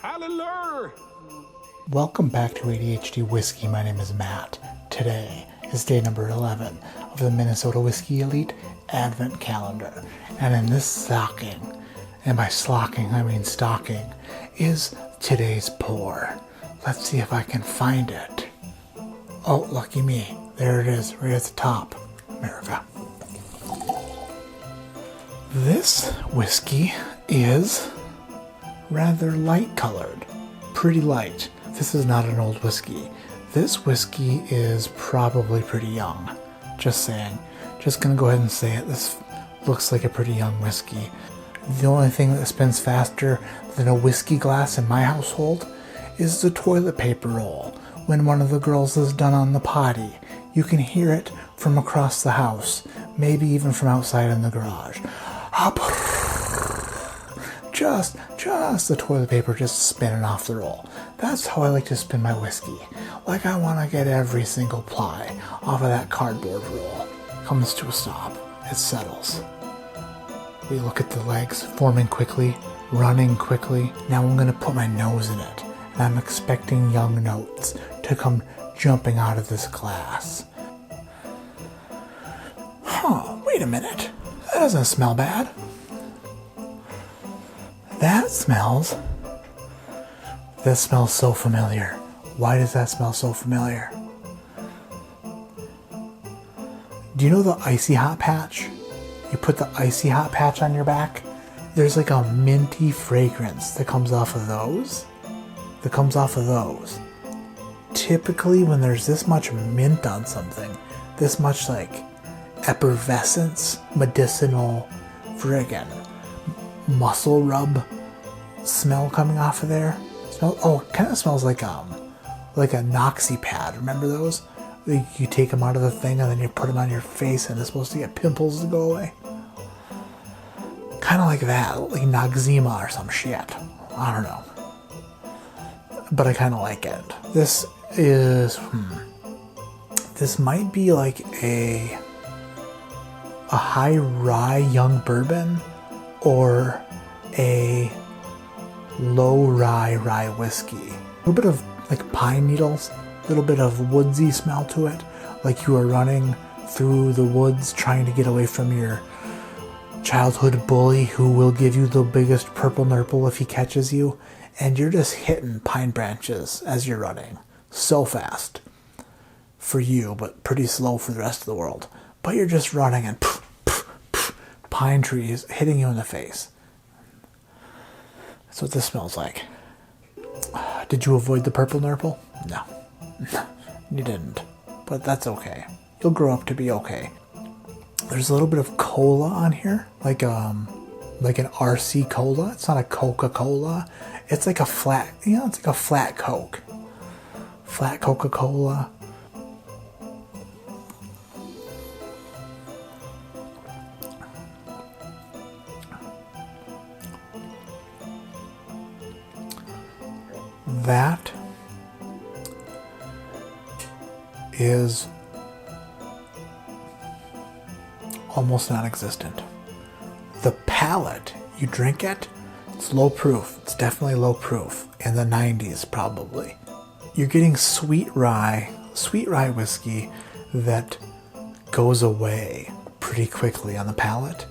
Hallelujah! Welcome back to ADHD Whiskey. My name is Matt. Today is day number 11 of the Minnesota Whiskey Elite Advent Calendar. And in this stocking, and by slocking I mean stocking, is today's pour. Let's see if I can find it. Oh, lucky me. There it is, right at the top. America. This whiskey is rather light colored. Pretty light. This is not an old whiskey. This whiskey is probably pretty young. Just saying. Just gonna go ahead and say it. This looks like a pretty young whiskey. The only thing that spins faster than a whiskey glass in my household is the toilet paper roll. When one of the girls is done on the potty, you can hear it from across the house, maybe even from outside in the garage. Just the toilet paper just spinning off the roll. That's how I like to spin my whiskey. Like I want to get every single ply off of that cardboard roll. Comes to a stop. It settles. We look at the legs forming quickly, running quickly. Now I'm going to put my nose in it. And I'm expecting young notes to come jumping out of this glass. Wait a minute. That doesn't smell bad. This smells so familiar. Why does that smell so familiar? Do you know the Icy Hot Patch? You put the Icy Hot Patch on your back? There's like a minty fragrance that comes off of those. Typically when there's this much mint on something, this much like effervescence, medicinal friggin' muscle rub smell coming off of there. It kind of smells like a Noxie pad. Remember those? You take them out of the thing and then you put them on your face and it's supposed to get pimples to go away. Kind of like that, like Noxzema or some shit. I don't know. But I kind of like it. This might be like a high rye young bourbon or a low rye whiskey. A little bit of like pine needles, a little bit of woodsy smell to it, like you are running through the woods trying to get away from your childhood bully who will give you the biggest purple nurple if he catches you, and you're just hitting pine branches as you're running. So fast for you, but pretty slow for the rest of the world. But you're just running and pine trees hitting you in the face. That's what this smells like. Did you avoid the purple nurple? No. You didn't. But that's okay. You'll grow up to be okay. There's a little bit of cola on here. Like an RC cola. It's not a Coca-Cola. It's like a flat, it's like a flat Coke. Flat Coca-Cola. That is almost non-existent. The palate, you drink it, it's low proof. It's definitely low proof. In the 90s, probably. You're getting sweet rye whiskey that goes away pretty quickly on the palate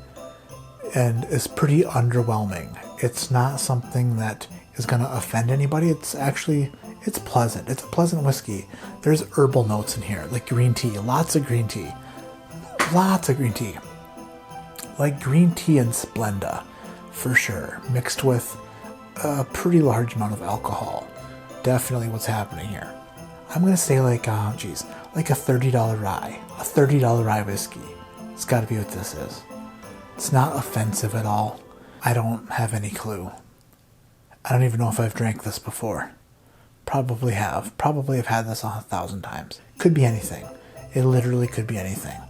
and is pretty underwhelming. It's not something that is going to offend anybody. It's pleasant. It's a pleasant whiskey. There's herbal notes in here, like green tea. Lots of green tea. Like green tea and Splenda, for sure. Mixed with a pretty large amount of alcohol. Definitely what's happening here. I'm going to say like a $30 rye. A $30 rye whiskey. It's got to be what this is. It's not offensive at all. I don't have any clue. I don't even know if I've drank this before. Probably have. Probably have had this 1,000 times. Could be anything. It literally could be anything.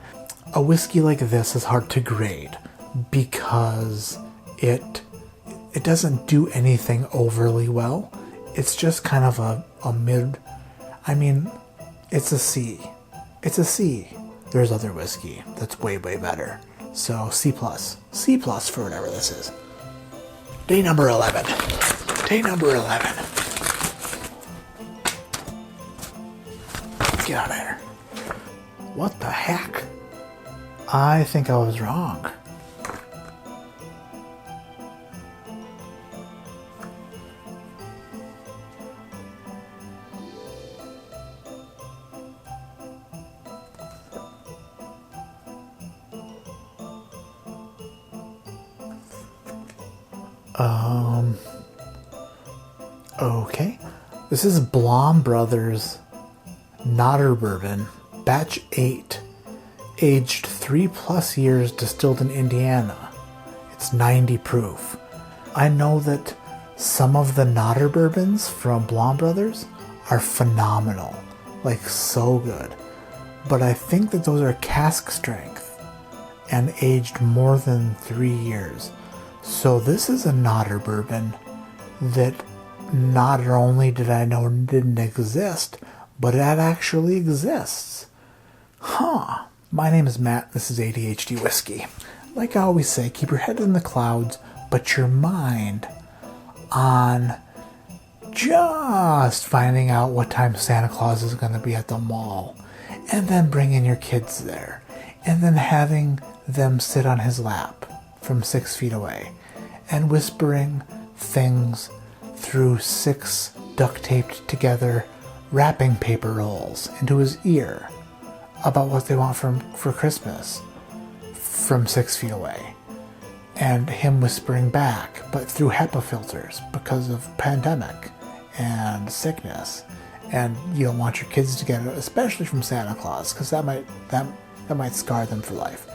A whiskey like this is hard to grade because it doesn't do anything overly well. It's just kind of a mid. I mean, it's a C. It's a C. There's other whiskey that's way better. So C+. C+ for whatever this is. Day number 11. Day number 11. Get out of here. What the heck? I think I was wrong. Okay. This is Blom Brothers Nodder Bourbon, batch 8, aged 3+ years, distilled in Indiana. It's 90 proof. I know that some of the Nodder bourbons from Blom Brothers are phenomenal, like so good. But I think that those are cask strength and aged more than 3 years. So this is a Nodder bourbon that not only did I know didn't exist, but it actually exists. Huh. My name is Matt. This is ADHD Whiskey. Like I always say, keep your head in the clouds, but your mind on just finding out what time Santa Claus is going to be at the mall, and then bringing your kids there, and then having them sit on his lap from 6 feet away, and whispering things through 6 duct-taped together wrapping paper rolls into his ear about what they want for Christmas from 6 feet away. And him whispering back, but through HEPA filters because of pandemic and sickness. And you don't want your kids to get it, especially from Santa Claus, because that might scar them for life.